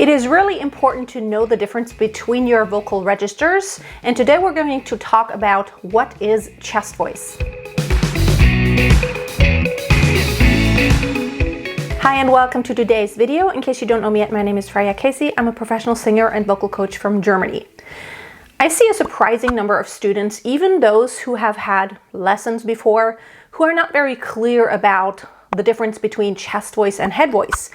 It is really important to know the difference between your vocal registers, and today we're going to talk about what is chest voice. Hi and welcome to today's video. In case you don't know me yet, my name is Freya. I'm a professional singer and vocal coach from Germany. I see a surprising number of students, even those who have had lessons before, who are not very clear about the difference between chest voice and head voice.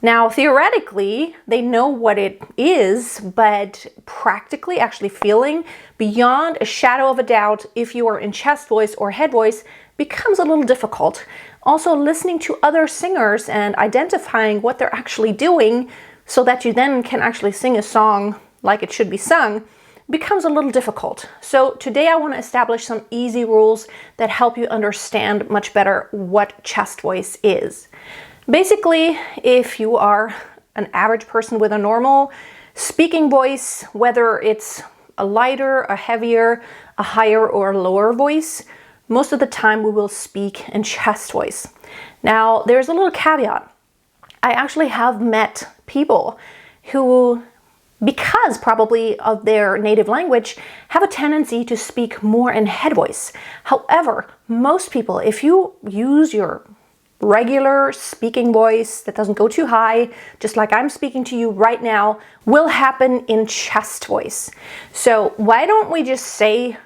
Now, theoretically, they know what it is, but practically actually feeling beyond a shadow of a doubt if you are in chest voice or head voice becomes a little difficult. Also, listening to other singers and identifying what they're actually doing so that you then can actually sing a song like it should be sung becomes a little difficult. So today I want to establish some easy rules that help you understand much better what chest voice is. Basically, if you are an average person with a normal speaking voice, whether it's a lighter, a heavier, a higher or a lower voice, most of the time we will speak in chest voice. Now, there's a little caveat. I actually have met people who, because probably of their native language, have a tendency to speak more in head voice. However, most people, if you use your regular speaking voice that doesn't go too high, just like I'm speaking to you right now, will happen in chest voice. So why don't we just say,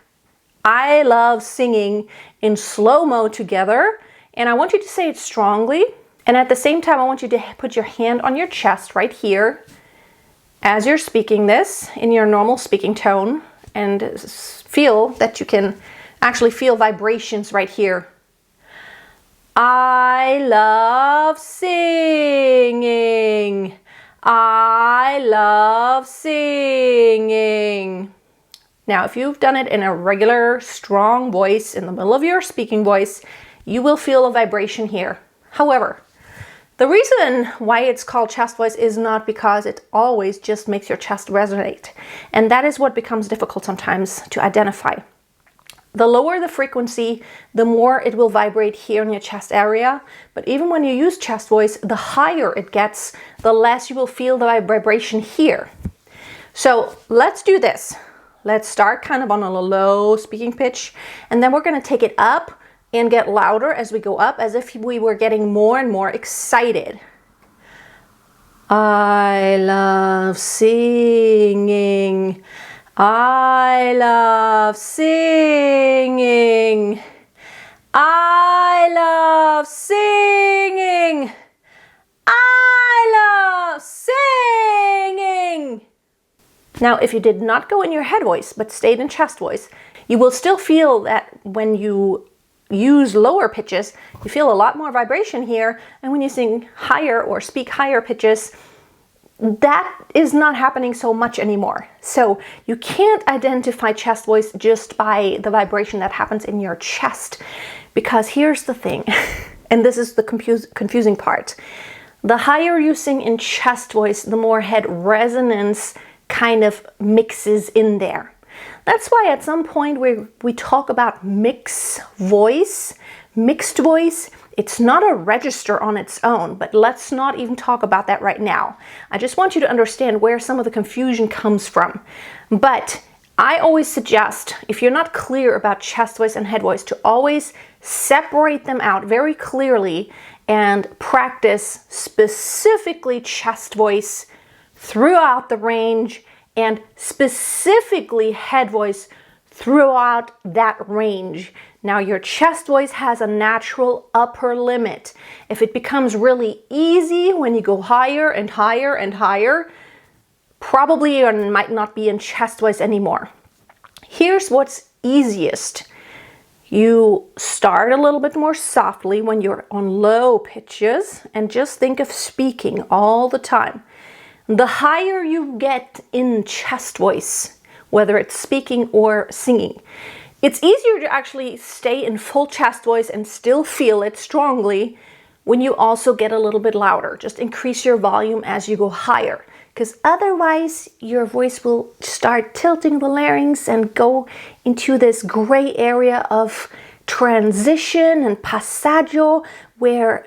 I love singing in slow-mo together, and I want you to say it strongly, and at the same time I want you to put your hand on your chest right here as you're speaking this in your normal speaking tone, and feel that you can actually feel vibrations right here. I love singing. I love singing. Now, if you've done it in a regular, strong voice in the middle of your speaking voice, you will feel a vibration here. However, the reason why it's called chest voice is not because it always just makes your chest resonate. And that is what becomes difficult sometimes to identify. The lower the frequency, the more it will vibrate here in your chest area. But even when you use chest voice, the higher it gets, the less you will feel the vibration here. So let's do this. Let's start kind of on a low speaking pitch, and then we're going to take it up and get louder as we go up, as if we were getting more and more excited. I love singing. I love singing. I love singing. I love singing. Now, if you did not go in your head voice, but stayed in chest voice, you will still feel that when you use lower pitches, you feel a lot more vibration here. And when you sing higher or speak higher pitches, that is not happening so much anymore. So you can't identify chest voice just by the vibration that happens in your chest. Because here's the thing, and this is the confusing part. The higher you sing in chest voice, the more head resonance kind of mixes in there. That's why at some point we talk about mixed voice. It's not a register on its own, but let's not even talk about that right now. I just want you to understand where some of the confusion comes from. But I always suggest, if you're not clear about chest voice and head voice, to always separate them out very clearly and practice specifically chest voice throughout the range and specifically head voice throughout that range. Now, your chest voice has a natural upper limit. If it becomes really easy when you go higher and higher and higher, probably you might not be in chest voice anymore. Here's what's easiest. You start a little bit more softly when you're on low pitches and just think of speaking all the time. The higher you get in chest voice, whether it's speaking or singing, it's easier to actually stay in full chest voice and still feel it strongly when you also get a little bit louder. Just increase your volume as you go higher, because otherwise your voice will start tilting the larynx and go into this gray area of transition and passaggio, where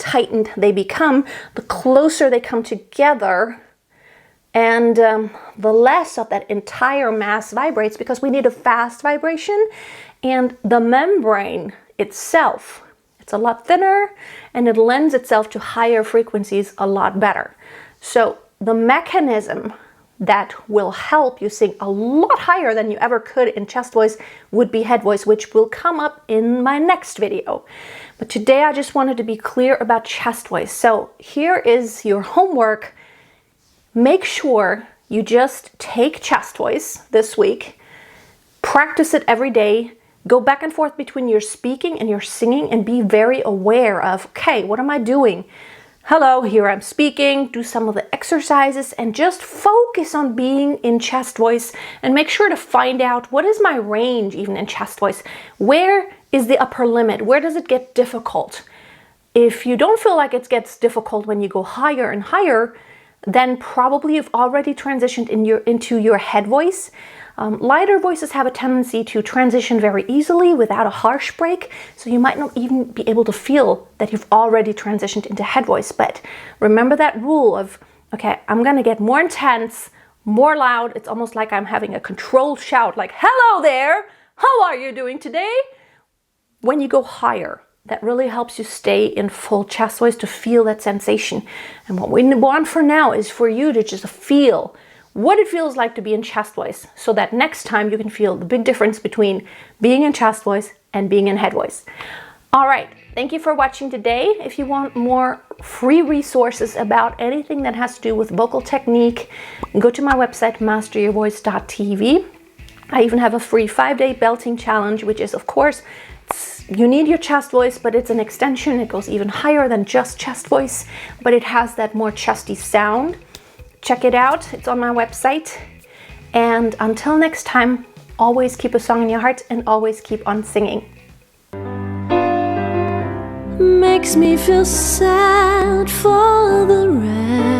tightened they become, the closer they come together, and the less of that entire mass vibrates, because we need a fast vibration. And the membrane itself, it's a lot thinner and it lends itself to higher frequencies a lot better. So the mechanism that will help you sing a lot higher than you ever could in chest voice would be head voice, which will come up in my next video. But today I just wanted to be clear about chest voice. So here is your homework. Make sure you just take chest voice this week, practice it every day, go back and forth between your speaking and your singing, and be very aware of, okay, what am I doing? Hello, here I'm speaking, do some of the exercises, and just focus on being in chest voice, and make sure to find out, what is my range even in chest voice? Where is the upper limit? Where does it get difficult? If you don't feel like it gets difficult when you go higher and higher, then probably you've already transitioned into your head voice. Lighter voices have a tendency to transition very easily without a harsh break, so you might not even be able to feel that you've already transitioned into head voice. But remember that rule of, okay, I'm gonna get more intense, more loud. It's almost like I'm having a controlled shout, like, hello there, how are you doing today? When you go higher, that really helps you stay in full chest voice, to feel that sensation. And what we want for now is for you to just feel what it feels like to be in chest voice, so that next time you can feel the big difference between being in chest voice and being in head voice. All right, thank you for watching today. If you want more free resources about anything that has to do with vocal technique, go to my website, masteryourvoice.tv. I even have a free 5-day belting challenge, which is, of course, you need your chest voice, but it's an extension. It goes even higher than just chest voice, but it has that more chesty sound. Check it out, it's on my website. And until next time, always keep a song in your heart and always keep on singing. Makes me feel sad for the rest.